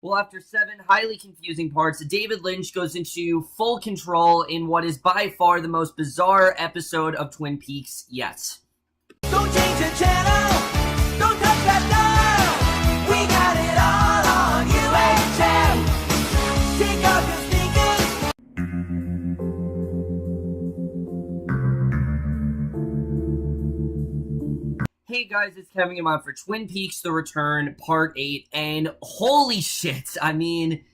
Well, after 7 highly confusing parts, David Lynch goes into full control in what is by far the most bizarre episode of Twin Peaks yet. Don't change the channel, don't touch that dial. We got it all on UHF. Take off your sneakers. Hey guys, it's Kevin Gamon for Twin Peaks The Return, Part 8, and holy shit, I mean,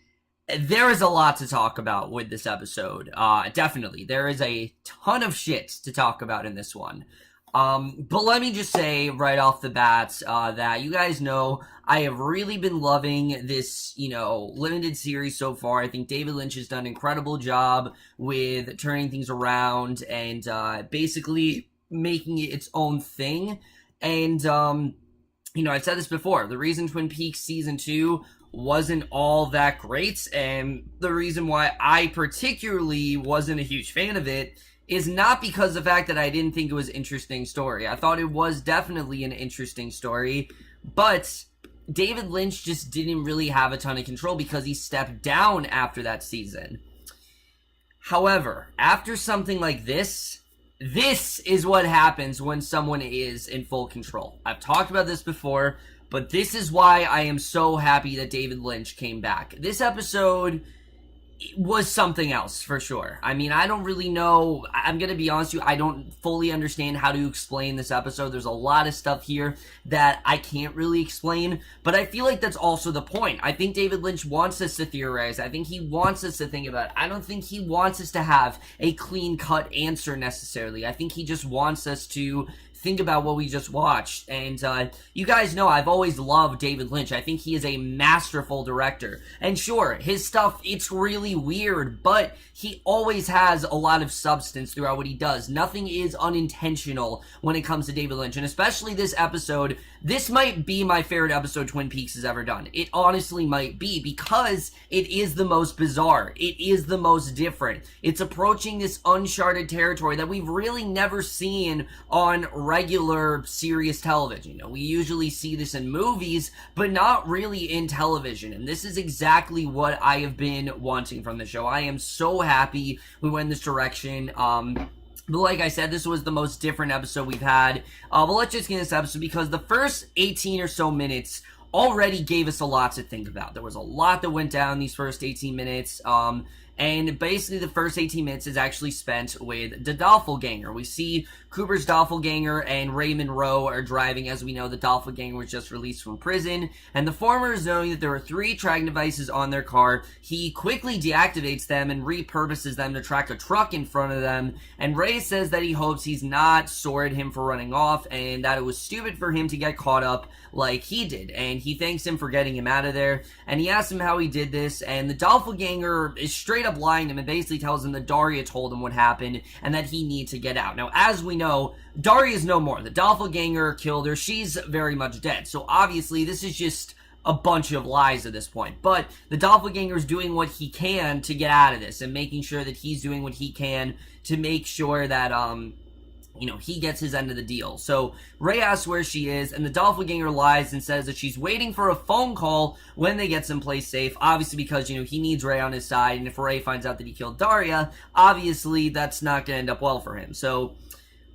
there is a lot to talk about with this episode. Definitely, there is a ton of shit to talk about in this one. But let me just say right off the bat, that you guys know I have really been loving this, limited series so far. I think David Lynch has done an incredible job with turning things around and, basically making it its own thing. And, I've said this before, the reason Twin Peaks Season 2 wasn't all that great, and the reason why I particularly wasn't a huge fan of it, is not because of the fact that I didn't think it was an interesting story. I thought it was definitely an interesting story, but David Lynch just didn't really have a ton of control because he stepped down after that season. However, after something like this is what happens when someone is in full control. I've talked about this before, but this is why I am so happy that David Lynch came back. This episode was something else, for sure. I mean, I don't really know. I'm gonna be honest with you, I don't fully understand how to explain this episode. There's a lot of stuff here that I can't really explain, but I feel like that's also the point. I think David Lynch wants us to theorize. I think he wants us to think about it. I don't think he wants us to have a clean-cut answer, necessarily. I think he just wants us to think about what we just watched. And you guys know I've always loved David Lynch. I think he is a masterful director. And sure, his stuff, it's really weird, but he always has a lot of substance throughout what he does. Nothing is unintentional when it comes to David Lynch. And especially this episode, this might be my favorite episode Twin Peaks has ever done. It honestly might be, because it is the most bizarre. It is the most different. It's approaching this uncharted territory that we've really never seen on regular serious television. We usually see this in movies, but not really in television. And this is exactly what I have been wanting from the show. I am so happy we went in this direction. But like I said, this was the most different episode we've had. But let's just get into this episode, because the first 18 or so minutes already gave us a lot to think about. There was a lot that went down these first 18 minutes. And basically the first 18 minutes is actually spent with the Doppelganger. We see Cooper's Doppelganger and Ray Monroe are driving. As we know, the Doppelganger was just released from prison, and the former is knowing that there were 3 tracking devices on their car. He quickly deactivates them and repurposes them to track a truck in front of them, and Ray says that he hopes he's not sore at him for running off, and that it was stupid for him to get caught up like he did, and he thanks him for getting him out of there, and he asks him how he did this, and the Doppelganger is straight up lying to him and basically tells him that Daria told him what happened and that he needs to get out. Now, as we know, Daria's no more. The Doppelganger killed her. She's very much dead. So obviously this is just a bunch of lies at this point. But the Doppelganger is doing what he can to get out of this, and making sure that he's doing what he can to make sure that he gets his end of the deal. So Ray asks where she is, and the Doppelganger lies and says that she's waiting for a phone call when they get someplace safe, obviously because, he needs Ray on his side, and if Ray finds out that he killed Daria, obviously that's not going to end up well for him. So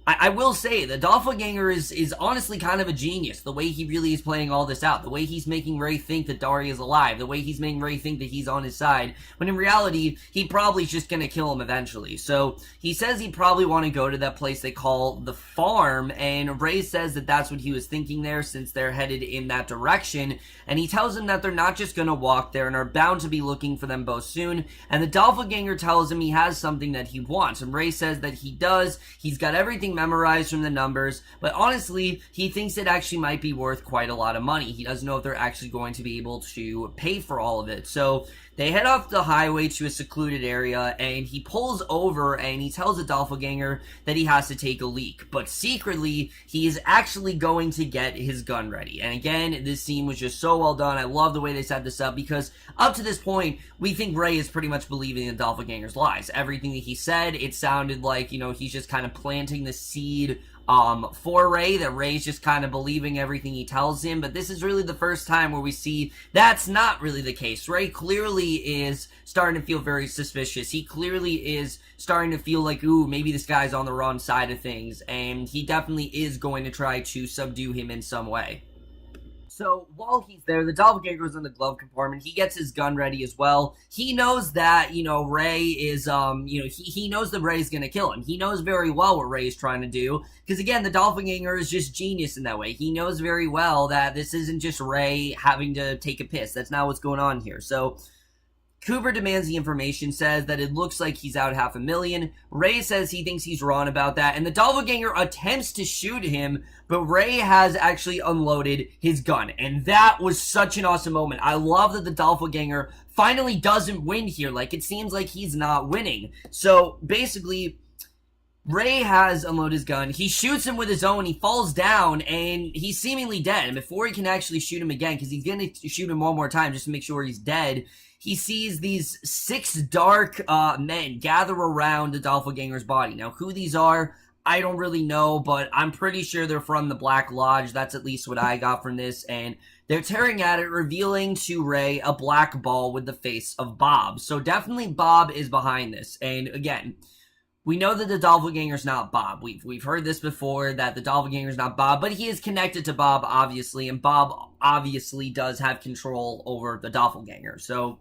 I will say, the Doppelganger is honestly kind of a genius, the way he really is playing all this out, the way he's making Ray think that Daria is alive, the way he's making Ray think that he's on his side, when in reality, he probably is just gonna kill him eventually. So, he says he'd probably want to go to that place they call the farm, and Ray says that that's what he was thinking there, since they're headed in that direction, and he tells him that they're not just gonna walk there, and are bound to be looking for them both soon, and the Doppelganger tells him he has something that he wants, and Ray says that he does. He's got everything memorized from the numbers, but honestly, he thinks it actually might be worth quite a lot of money. He doesn't know if they're actually going to be able to pay for all of it. So they head off the highway to a secluded area, and he pulls over and he tells the Doppelganger that he has to take a leak. But secretly, he is actually going to get his gun ready. And again, this scene was just so well done. I love the way they set this up, because up to this point, we think Ray is pretty much believing the Doppelganger's lies. Everything that he said, it sounded like, he's just kind of planting the seed for Ray, that Ray's just kind of believing everything he tells him, but this is really the first time where we see that's not really the case. Ray clearly is starting to feel very suspicious. He clearly is starting to feel like, ooh, maybe this guy's on the wrong side of things, and he definitely is going to try to subdue him in some way. So, while he's there, the Doppelganger's in the glove compartment. He gets his gun ready as well. He knows that, Ray is, he knows that Ray's gonna kill him. He knows very well what Ray's trying to do. Because, again, the Doppelganger is just genius in that way. He knows very well that this isn't just Ray having to take a piss. That's not what's going on here. So, Cooper demands the information, says that it looks like he's out $500,000. Ray says he thinks he's wrong about that, and the Doppelganger attempts to shoot him, but Ray has actually unloaded his gun, and that was such an awesome moment. I love that the Doppelganger finally doesn't win here. Like, it seems like he's not winning. So, basically, Ray has unloaded his gun. He shoots him with his own. He falls down, and he's seemingly dead. And before he can actually shoot him again, because he's going to shoot him one more time just to make sure he's dead, he sees these 6 dark men gather around the Doppelganger's body. Now, who these are, I don't really know, but I'm pretty sure they're from the Black Lodge. That's at least what I got from this. And they're tearing at it, revealing to Ray a black ball with the face of Bob. So definitely Bob is behind this. And again, we know that the Doppelganger's not Bob. We've heard this before, that the Doppelganger's not Bob, but he is connected to Bob, obviously, and Bob obviously does have control over the Doppelganger. So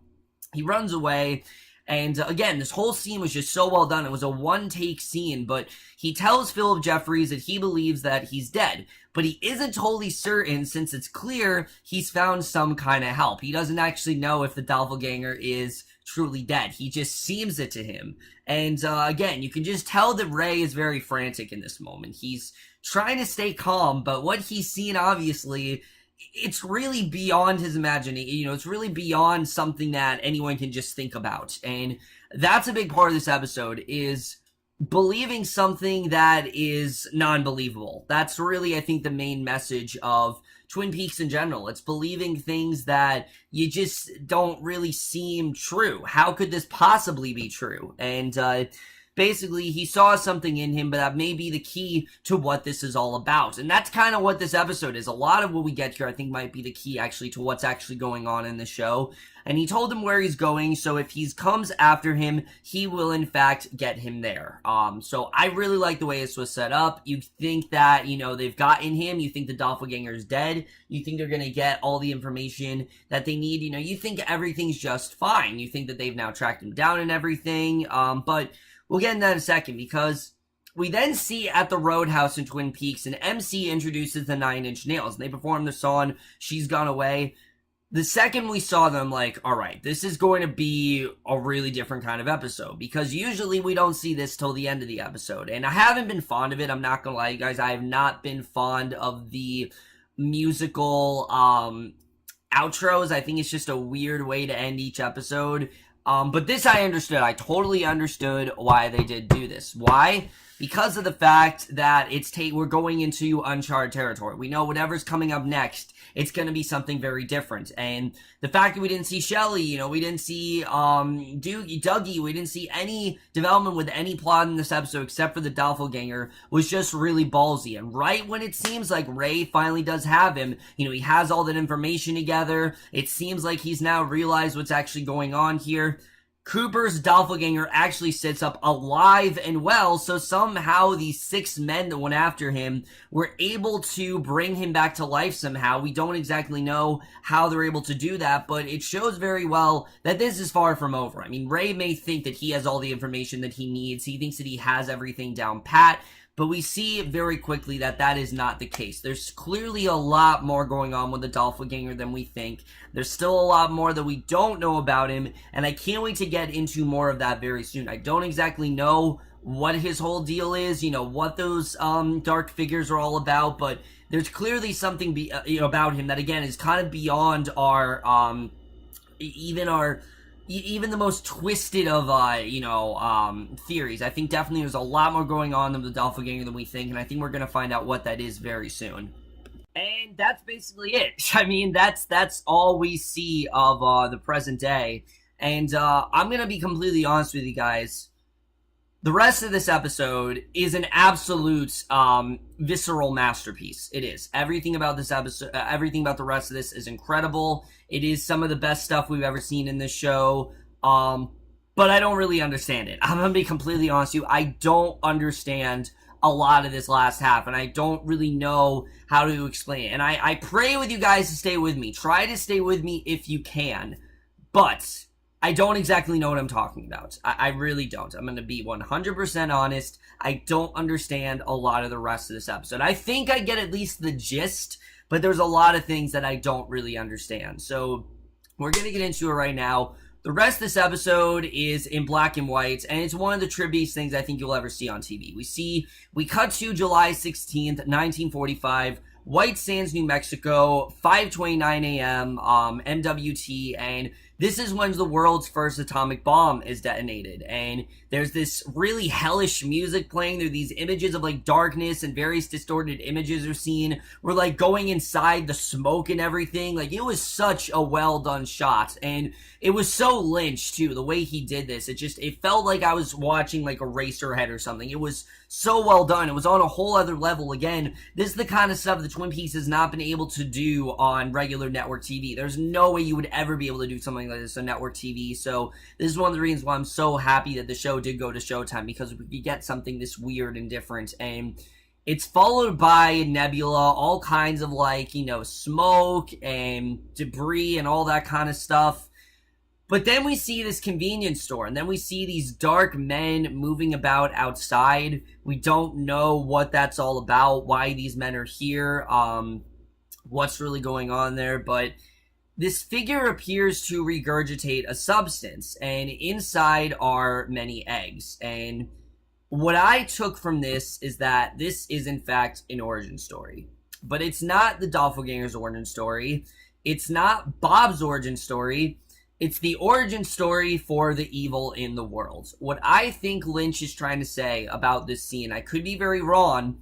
he runs away, and again, this whole scene was just so well done. It was a one-take scene, but he tells Philip Jeffries that he believes that he's dead, but he isn't totally certain, since it's clear he's found some kind of help. He doesn't actually know if the Doppelganger is truly dead. He just seems it to him. And again, you can just tell that Ray is very frantic in this moment. He's trying to stay calm, but what he's seen, obviously, it's really beyond his imagination. It's really beyond something that anyone can just think about. And that's a big part of this episode, is believing something that is non-believable. That's really, I think, the main message of Twin Peaks in general. It's believing things that you just don't really seem true. How could this possibly be true? And basically, he saw something in him, but that may be the key to what this is all about. And that's kind of what this episode is. A lot of what we get here, I think, might be the key, actually, to what's actually going on in the show. And he told him where he's going, so if he comes after him, he will, in fact, get him there. So I really like the way this was set up. You think that, they've gotten him. You think the Doppelganger's dead. You think they're going to get all the information that they need. You think everything's just fine. You think that they've now tracked him down and everything. But we'll get into that in a second, because we then see at the Roadhouse in Twin Peaks, an MC introduces the 9 Inch Nails, and they perform the song She's Gone Away. The second we saw them, like, alright, this is going to be a really different kind of episode, because usually we don't see this till the end of the episode, and I haven't been fond of it. I'm not gonna lie, you guys, I have not been fond of the musical outros. I think it's just a weird way to end each episode. But this I understood. I totally understood why they did do this. Why? Because of the fact that we're going into uncharted territory. We know whatever's coming up next, it's going to be something very different. And the fact that we didn't see Shelly, we didn't see Dougie, we didn't see any development with any plot in this episode except for the Doppelganger, was just really ballsy. And right when it seems like Ray finally does have him, he has all that information together, it seems like he's now realized what's actually going on here, Cooper's Doppelganger actually sits up alive and well, so somehow these 6 men that went after him were able to bring him back to life somehow. We don't exactly know how they're able to do that, but it shows very well that this is far from over. I mean, Ray may think that he has all the information that he needs. He thinks that he has everything down pat, but we see very quickly that that is not the case. There's clearly a lot more going on with the Doppelganger than we think. There's still a lot more that we don't know about him, and I can't wait to get into more of that very soon. I don't exactly know what his whole deal is, what those dark figures are all about, but there's clearly something about him that, again, is kind of beyond our, even the most twisted of, theories. I think definitely there's a lot more going on with the Doppelganger than we think, and I think we're going to find out what that is very soon. And that's basically it. I mean, that's all we see of the present day. And I'm going to be completely honest with you guys. The rest of this episode is an absolute visceral masterpiece. It is. Everything about this episode, everything about the rest of this is incredible. It is some of the best stuff we've ever seen in this show. But I don't really understand it. I'm gonna be completely honest with you. I don't understand a lot of this last half, and I don't really know how to explain it. And I pray with you guys to stay with me. Try to stay with me if you can. But I don't exactly know what I'm talking about. I really don't. I'm going to be 100% honest. I don't understand a lot of the rest of this episode. I think I get at least the gist, but there's a lot of things that I don't really understand. So we're going to get into it right now. The rest of this episode is in black and white, and it's one of the trippiest things I think you'll ever see on TV. We cut to July 16th, 1945, White Sands, New Mexico, 5:29 a.m., MWT, and this is when the world's first atomic bomb is detonated, and there's this really hellish music playing. There are these images of, like, darkness, and various distorted images are seen. We're, like, going inside the smoke and everything. Like, it was such a well-done shot, and it was so Lynch, too, the way he did this. It felt like I was watching, like, a Eraserhead or something. It was so well done. It was on a whole other level. Again, this is the kind of stuff that Twin Peaks has not been able to do on regular network TV. There's no way you would ever be able to do something like this on network TV, so this is one of the reasons why I'm so happy that the show did go to Showtime, because we could get something this weird and different. And it's followed by Nebula, all kinds of, like, you know, smoke and debris and all that kind of stuff. But then we see this convenience store, and then we see these dark men moving about outside. We don't know what that's all about, why these men are here, what's really going on there, but this figure appears to regurgitate a substance, and inside are many eggs. And what I took from this is that this is, in fact, an origin story. But it's not the Doppelganger's origin story. It's not Bob's origin story. It's the origin story for the evil in the world. What I think Lynch is trying to say about this scene, I could be very wrong,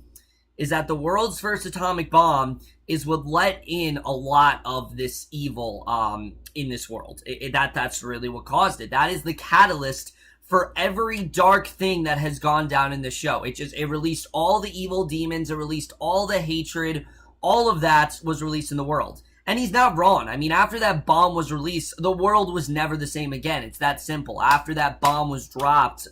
is that the world's first atomic bomb is what let in a lot of this evil in this world. That's really what caused it. That is the catalyst for every dark thing that has gone down in the show. It released all the evil demons, it released all the hatred, all of that was released in the world. And he's not wrong. I mean, after that bomb was released, the world was never the same again. It's that simple. After that bomb was dropped,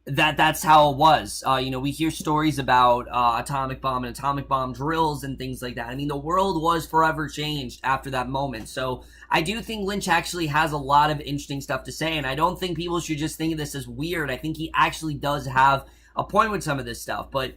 that's how it was. We hear stories about atomic bomb and atomic bomb drills and things like that. I mean, the world was forever changed after that moment. So I do think Lynch actually has a lot of interesting stuff to say, and I don't think people should just think of this as weird. I think he actually does have a point with some of this stuff. But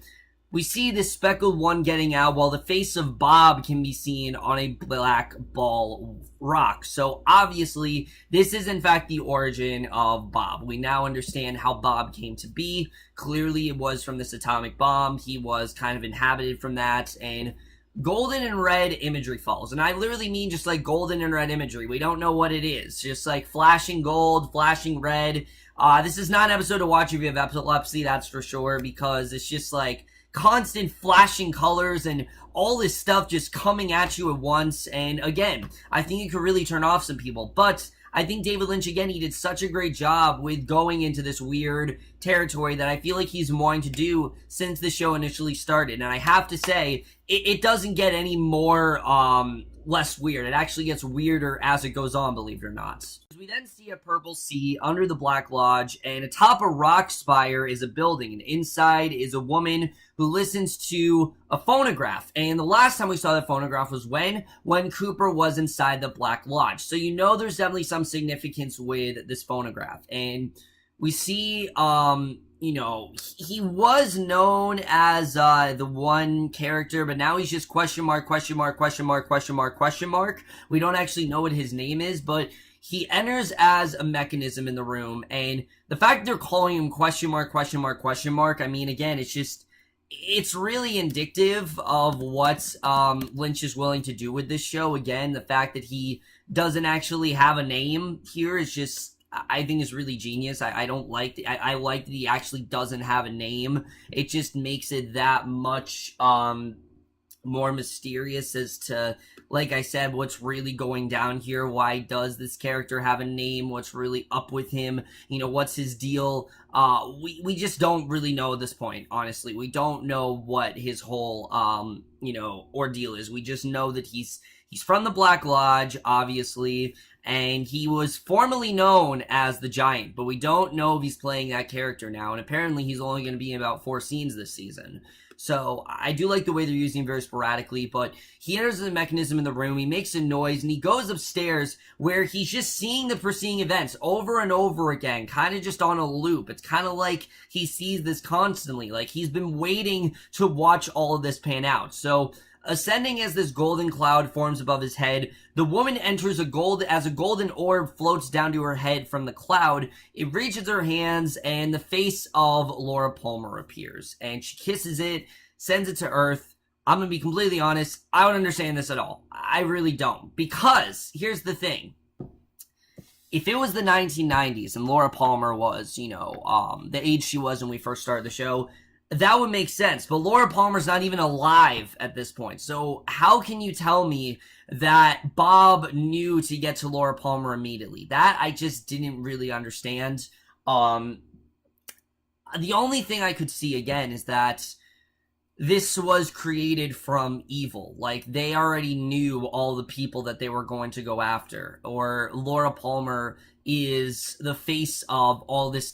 we see this speckled one getting out while the face of Bob can be seen on a black ball rock. So obviously, this is in fact the origin of Bob. We now understand how Bob came to be. Clearly, it was from this atomic bomb. He was kind of inhabited from that, and golden and red imagery falls. And I literally mean just like golden and red imagery. We don't know what it is. Just like flashing gold, flashing red. This is not an episode to watch if you have epilepsy, that's for sure, because it's just like constant flashing colors and all this stuff just coming at you at once. And again, I think it could really turn off some people. But I think David Lynch, again, he did such a great job with going into this weird territory that I feel like he's wanting to do since the show initially started. And I have to say, it doesn't get any more less weird. It actually gets weirder as it goes on, believe it or not. We then see a purple sea under the Black Lodge, and atop a rock spire is a building, and inside is a woman who listens to a phonograph. And the last time we saw that phonograph was when Cooper was inside the Black Lodge. So you know there's definitely some significance with this phonograph. And we see, he was known as the one character, but now he's just question mark, question mark, question mark, question mark, question mark. We don't actually know what his name is, but he enters as a mechanism in the room, and the fact that they're calling him question mark, question mark, question mark, I mean, again, it's really indicative of what Lynch is willing to do with this show. Again, the fact that he doesn't actually have a name here is just, I think, is really genius. I like that he actually doesn't have a name. It just makes it that much more mysterious as to, like I said, what's really going down here. Why does this character have a name? What's really up with him? What's his deal? We just don't really know at this point, honestly. We don't know what his whole ordeal is. We just know that he's from the Black Lodge, obviously, and he was formerly known as the Giant, but we don't know if he's playing that character now, and apparently he's only going to be in about 4 scenes this season. So I do like the way they're using him very sporadically, but he enters the mechanism in the room, he makes a noise, and he goes upstairs where he's just seeing the preceding events over and over again, kind of just on a loop. It's kind of like he sees this constantly, like he's been waiting to watch all of this pan out. So ascending as this golden cloud forms above his head, the woman enters a golden orb floats down to her head from the cloud. It reaches her hands, and the face of Laura Palmer appears, and she kisses it, sends it to Earth. I'm gonna be completely honest, I don't understand this at all. I really don't, because here's the thing. If it was the 1990s and Laura Palmer was, the age she was when we first started the show, that would make sense, but Laura Palmer's not even alive at this point. So how can you tell me that Bob knew to get to Laura Palmer immediately? That I just didn't really understand. The only thing I could see again is that this was created from evil. Like, they already knew all the people that they were going to go after. Or Laura Palmer is the face of all this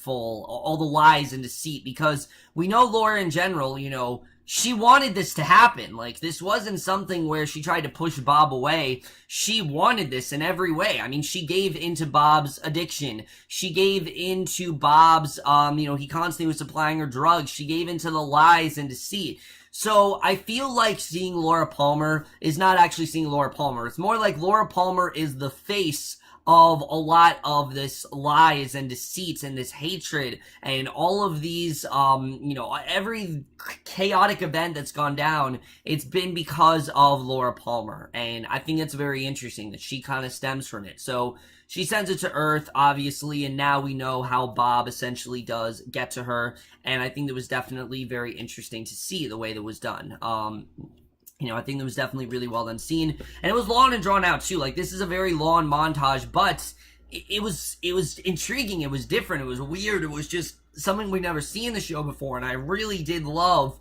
all the lies and deceit, because we know Laura in general, she wanted this to happen. Like, this wasn't something where she tried to push Bob away. She wanted this in every way. I mean, she gave into Bob's addiction. She gave into Bob's, he constantly was supplying her drugs. She gave into the lies and deceit. So I feel like seeing Laura Palmer is not actually seeing Laura Palmer. It's more like Laura Palmer is the face of a lot of this lies and deceits and this hatred and all of these, every chaotic event that's gone down, it's been because of Laura Palmer. And I think it's very interesting that she kind of stems from it. So she sends it to Earth, obviously, and now we know how Bob essentially does get to her. And I think it was definitely very interesting to see the way that was done. I think it was definitely really well done scene. And it was long and drawn out, too. Like, this is a very long montage, but it was intriguing. It was different. It was weird. It was just something we've never seen in the show before. And I really did love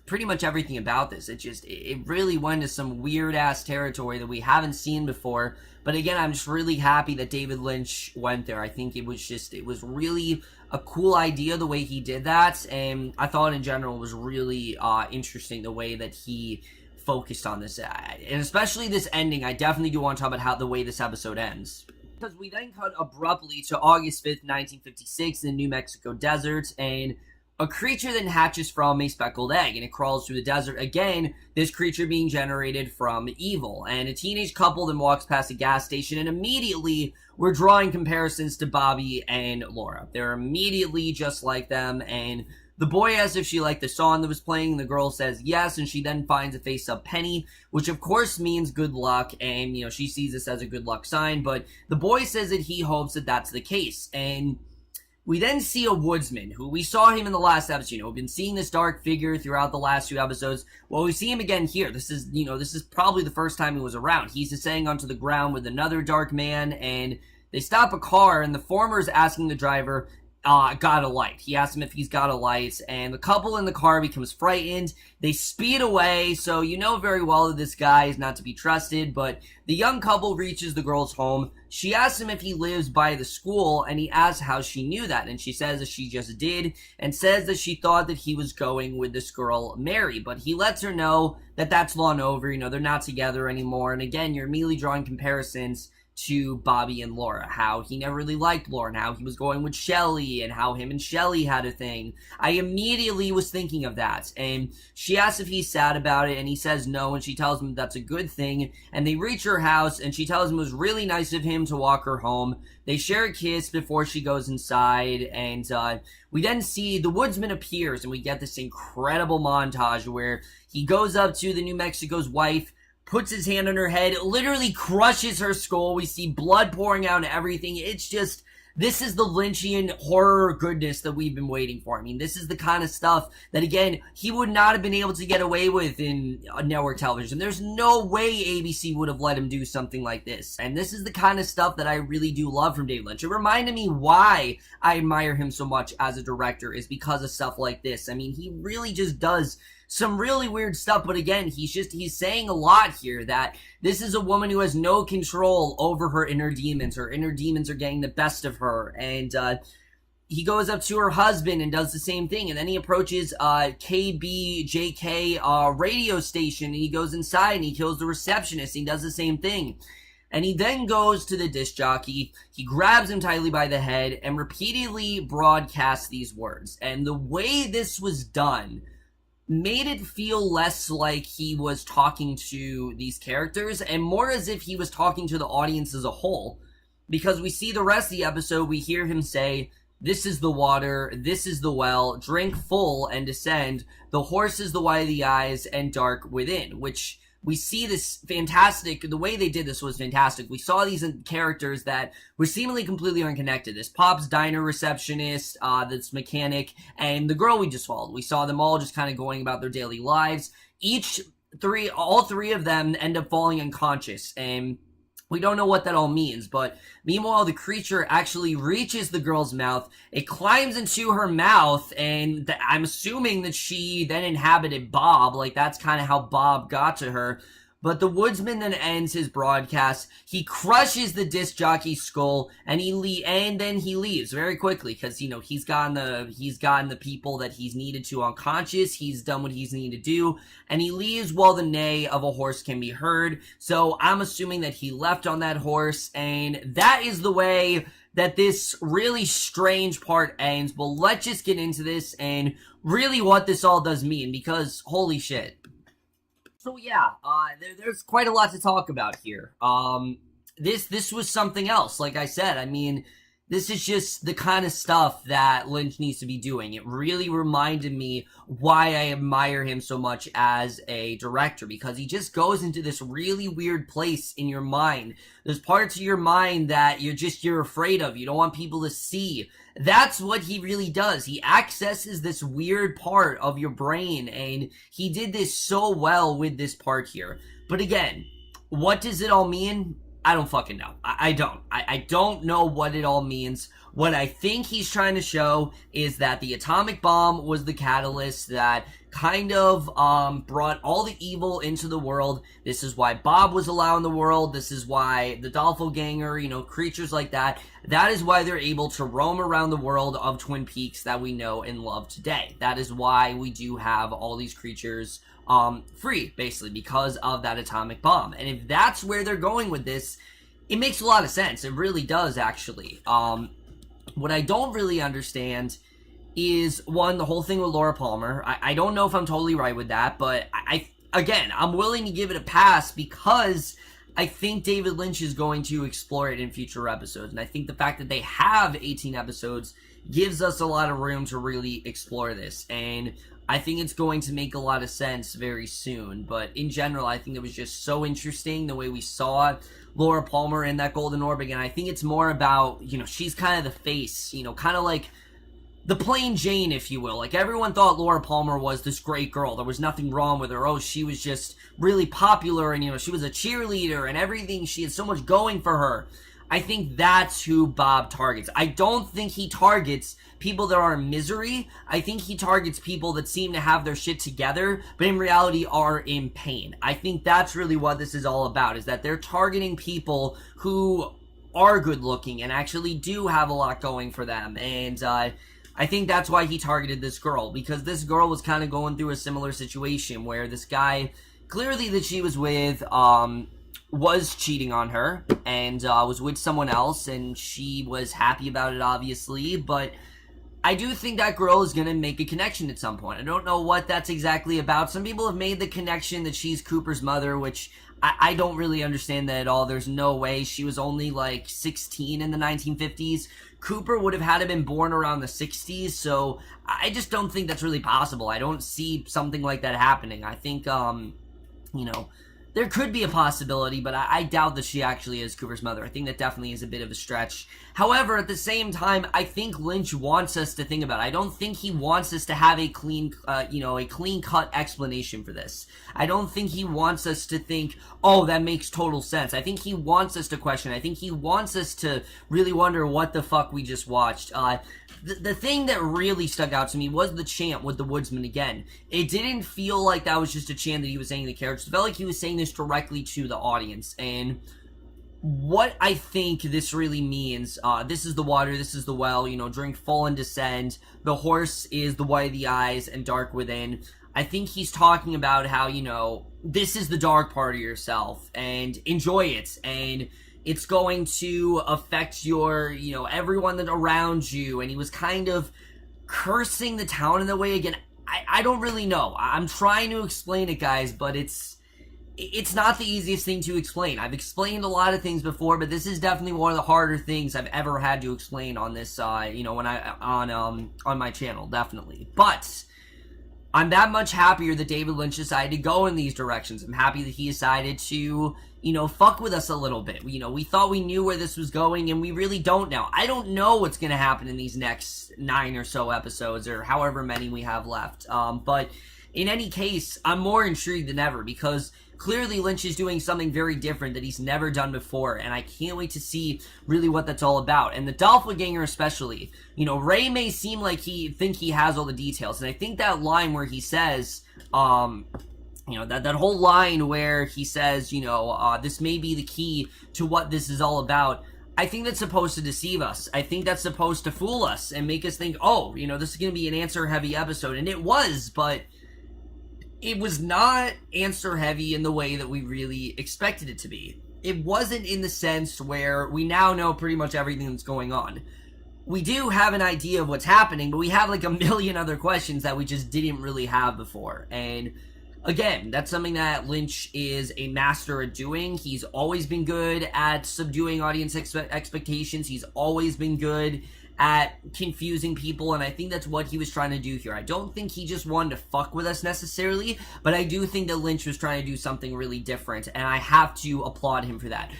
pretty much everything about this. It really went to some weird-ass territory that we haven't seen before. But again, I'm just really happy that David Lynch went there. I think it was really a cool idea the way he did that, and I thought in general it was really interesting the way that he focused on this, and especially this ending. I definitely do want to talk about the way this episode ends, because we then cut abruptly to August 5th, 1956 in the New Mexico desert, and a creature then hatches from a speckled egg, and it crawls through the desert again, this creature being generated from evil. And a teenage couple then walks past a gas station, and immediately we're drawing comparisons to Bobby and Laura. They're immediately just like them, and the boy asks if she liked the song that was playing, the girl says yes, and she then finds a face-up penny, which of course means good luck, and, she sees this as a good luck sign, but the boy says that he hopes that that's the case, and we then see a woodsman, who we saw him in the last episode. We've been seeing this dark figure throughout the last few episodes. Well, we see him again here. This is probably the first time he was around. He's descending onto the ground with another dark man, and they stop a car, and the former is asking the driver, got a light. He asks him if he's got a light, and the couple in the car becomes frightened. They speed away, so you know very well that this guy is not to be trusted, but the young couple reaches the girl's home. She asks him if he lives by the school, and he asks how she knew that, and she says that she just did, and says that she thought that he was going with this girl, Mary, but he lets her know that that's long over. They're not together anymore, and again, you're immediately drawing comparisons to Bobby and Laura, how he never really liked Laura, and how he was going with Shelly, and how him and Shelly had a thing. I immediately was thinking of that, and she asks if he's sad about it, and he says no, and she tells him that's a good thing, and they reach her house, and she tells him it was really nice of him to walk her home. They share a kiss before she goes inside, and we then see the woodsman appears, and we get this incredible montage where he goes up to the New Mexico's wife, puts his hand on her head, literally crushes her skull. We see blood pouring out and everything. It's just this is the Lynchian horror goodness that we've been waiting for. I mean, this is the kind of stuff that, again, he would not have been able to get away with in network television. There's no way ABC would have let him do something like this. And this is the kind of stuff that I really do love from David Lynch. It reminded me why I admire him so much as a director, is because of stuff like this. I mean, he really just does some really weird stuff, but again, he's saying a lot here, that this is a woman who has no control over her inner demons. Her inner demons are getting the best of her, and he goes up to her husband and does the same thing, and then he approaches KBJK radio station, and he goes inside and he kills the receptionist, and he does the same thing. And he then goes to the disc jockey, he grabs him tightly by the head, and repeatedly broadcasts these words. And the way this was done made it feel less like he was talking to these characters and more as if he was talking to the audience as a whole. Because we see the rest of the episode, we hear him say, "This is the water, this is the well, drink full and descend. The horse is the white of the eyes and dark within," which we see this fantastic, the way they did this was fantastic. We saw these characters that were seemingly completely unconnected. This Pop's Diner receptionist, this mechanic, and the girl we just followed. We saw them all just kind of going about their daily lives. All three of them end up falling unconscious, and we don't know what that all means, but meanwhile, the creature actually reaches the girl's mouth. It climbs into her mouth, and I'm assuming that she then inhabited Bob. Like, that's kind of how Bob got to her. But the woodsman then ends his broadcast. He crushes the disc jockey's skull, and then he leaves very quickly because, you know, he's gotten the people that he's needed to unconscious. He's done what he's needed to do, and he leaves while the neigh of a horse can be heard. So I'm assuming that he left on that horse, and that is the way that this really strange part ends. But let's just get into this and really what this all does mean, because holy shit. So yeah, there's quite a lot to talk about here. This was something else. Like I said, I mean, this is just the kind of stuff that Lynch needs to be doing. It really reminded me why I admire him so much as a director, because he just goes into this really weird place in your mind. There's parts of your mind that you're afraid of. You don't want people to see. That's what he really does. He accesses this weird part of your brain, and he did this so well with this part here. But again, what does it all mean? I don't fucking know. I don't. I don't know what it all means. What I think he's trying to show is that the atomic bomb was the catalyst that kind of brought all the evil into the world. This is why Bob was allowed in the world. This is why the Doppelganger, you know, creatures like that, that is why they're able to roam around the world of Twin Peaks that we know and love today. That is why we do have all these creatures free, basically, because of that atomic bomb. And if that's where they're going with this, it makes a lot of sense. It really does, actually. What I don't really understand is, one, the whole thing with Laura Palmer. I don't know if I'm totally right with that, but again, I'm willing to give it a pass because I think David Lynch is going to explore it in future episodes. And I think the fact that they have 18 episodes gives us a lot of room to really explore this. And I think it's going to make a lot of sense very soon. But in general, I think it was just so interesting the way we saw Laura Palmer in that golden orb again. I think it's more about, you know, she's kind of the face, you know, kind of like the plain Jane, if you will. Like, everyone thought Laura Palmer was this great girl. There was nothing wrong with her. Oh, she was just really popular, and, you know, she was a cheerleader and everything. She had so much going for her. I think that's who Bob targets. I don't think he targets people that are in misery. I think he targets people that seem to have their shit together, but in reality are in pain. I think that's really what this is all about, is that they're targeting people who are good looking and actually do have a lot going for them. And I think that's why he targeted this girl, because this girl was kind of going through a similar situation where this guy, clearly that she was with, was cheating on her and was with someone else, and she was happy about it, obviously. But I do think that girl is going to make a connection at some point. I don't know what that's exactly about. Some people have made the connection that she's Cooper's mother, which I don't really understand that at all. There's no way. She was only like 16 in the 1950s. Cooper would have had to been born around the 60s, so I just don't think that's really possible. I don't see something like that happening. I think, you know, there could be a possibility, but I doubt that she actually is Cooper's mother. I think that definitely is a bit of a stretch. However, at the same time, I think Lynch wants us to think about it. I don't think he wants us to have a a clean-cut explanation for this. I don't think he wants us to think, oh, that makes total sense. I think he wants us to question. I think he wants us to really wonder what the fuck we just watched. The thing that really stuck out to me was the chant with the woodsman again. It didn't feel like that was just a chant that he was saying to the characters. It felt like he was saying this directly to the audience. And what I think this really means, this is the water, this is the well, drink full and descend. The horse is the white of the eyes and dark within. I think he's talking about how, this is the dark part of yourself and enjoy it. And it's going to affect your, everyone that around you. And he was kind of cursing the town in the way again. I don't really know. I'm trying to explain it, guys, but it's not the easiest thing to explain. I've explained a lot of things before, but this is definitely one of the harder things I've ever had to explain on this, when on my channel, definitely. But I'm that much happier that David Lynch decided to go in these directions. I'm happy that he decided to, fuck with us a little bit. We thought we knew where this was going, and we really don't now. I don't know what's going to happen in these next 9 or so episodes, or however many we have left. But in any case, I'm more intrigued than ever, because clearly Lynch is doing something very different that he's never done before, and I can't wait to see really what that's all about. And the Doppelganger especially, Ray may seem like he has all the details, and I think that line where he says, that whole line where he says, this may be the key to what this is all about, I think that's supposed to deceive us. I think that's supposed to fool us and make us think, oh, this is going to be an answer-heavy episode, and it was, but it was not answer-heavy in the way that we really expected it to be. It wasn't in the sense where we now know pretty much everything that's going on. We do have an idea of what's happening, but we have like a million other questions that we just didn't really have before. And again, that's something that Lynch is a master at doing. He's always been good at subduing audience expectations. He's always been good at confusing people, and I think that's what he was trying to do here. I don't think he just wanted to fuck with us necessarily, but I do think that Lynch was trying to do something really different, and I have to applaud him for that.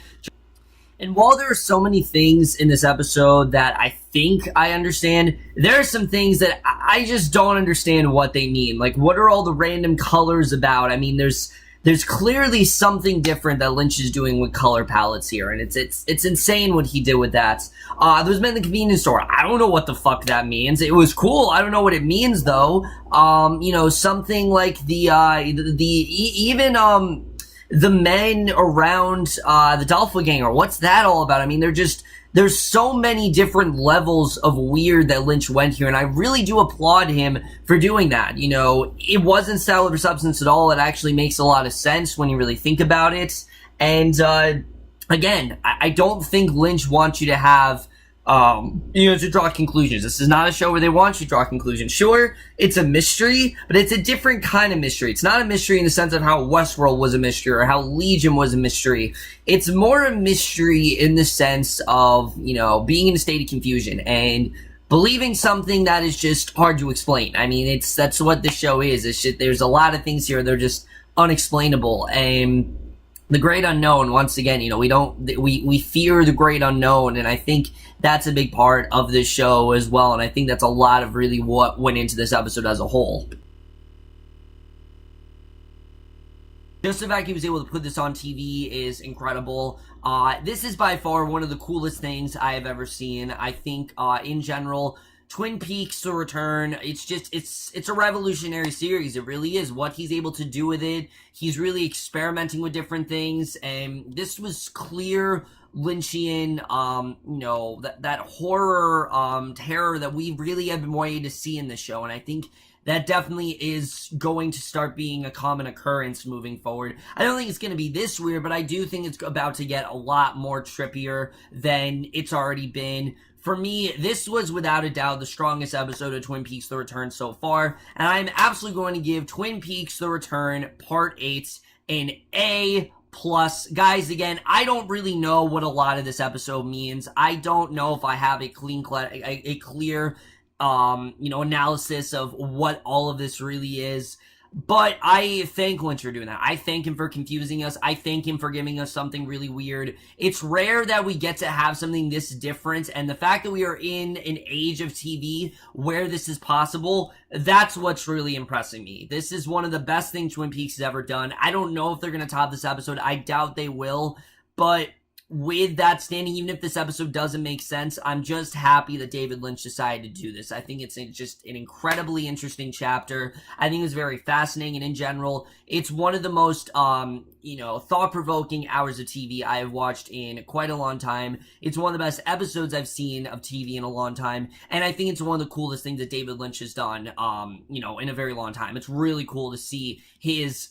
And while there are so many things in this episode that I think I understand, there are some things that I just don't understand what they mean. Like, what are all the random colors about? I mean, there's clearly something different that Lynch is doing with color palettes here, and it's insane what he did with that. There's been the convenience store. I don't know what the fuck that means. It was cool. I don't know what it means though. Something like the men around the Doppelganger. What's that all about? I mean, there's so many different levels of weird that Lynch went here, and I really do applaud him for doing that. It wasn't style over substance at all. It actually makes a lot of sense when you really think about it. And again, I don't think Lynch wants you to have to draw conclusions. This is not a show where they want you to draw conclusions. Sure, it's a mystery, but it's a different kind of mystery. It's not a mystery in the sense of how Westworld was a mystery or how Legion was a mystery. It's more a mystery in the sense of, being in a state of confusion and believing something that is just hard to explain. I mean, that's what this show is. It's just, there's a lot of things here that are just unexplainable. And the great unknown, once again, we fear the great unknown, and I think that's a big part of this show as well, and I think that's a lot of really what went into this episode as a whole. Just the fact he was able to put this on TV is incredible. This is by far one of the coolest things I have ever seen. I think, in general, Twin Peaks: The Return, it's a revolutionary series. It really is. What he's able to do with it, he's really experimenting with different things, and this was clear Lynchian, that horror, terror that we really have been waiting to see in this show, and I think that definitely is going to start being a common occurrence moving forward. I don't think it's going to be this weird, but I do think it's about to get a lot more trippier than it's already been. For me, this was without a doubt the strongest episode of Twin Peaks: The Return so far, and I'm absolutely going to give Twin Peaks: The Return Part 8 an A+. Guys, again, I don't really know what a lot of this episode means. I don't know if I have a clear analysis of what all of this really is. But I thank Lynch for doing that. I thank him for confusing us. I thank him for giving us something really weird. It's rare that we get to have something this different, and the fact that we are in an age of TV where this is possible, that's what's really impressing me. This is one of the best things Twin Peaks has ever done. I don't know if they're going to top this episode. I doubt they will, but with that standing, even if this episode doesn't make sense, I'm just happy that David Lynch decided to do this. I think it's just an incredibly interesting chapter. I think it's very fascinating, and in general, it's one of the most, thought-provoking hours of TV I have watched in quite a long time. It's one of the best episodes I've seen of TV in a long time, and I think it's one of the coolest things that David Lynch has done, in a very long time. It's really cool to see his,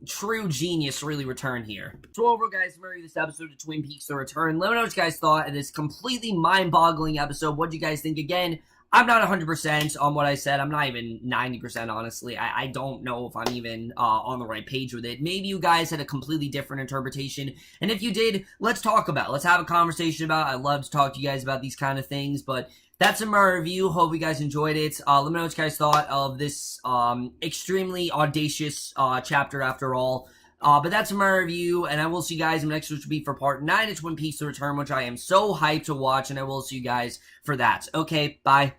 true genius really return here. So overall, guys, remember this episode of Twin Peaks The Return. Let me know what you guys thought of this completely mind-boggling episode. What do you guys think? Again, I'm not 100% on what I said. I'm not even 90%, honestly. I don't know if I'm even on the right page with it. Maybe you guys had a completely different interpretation. And if you did, let's talk about it. Let's have a conversation about it. I love to talk to you guys about these kind of things. But that's my review. Hope you guys enjoyed it. Let me know what you guys thought of this extremely audacious chapter after all. But that's my review, and I will see you guys in the next, which will be for part 9 of Twin Peaks The Return, which I am so hyped to watch, and I will see you guys for that. Okay, bye.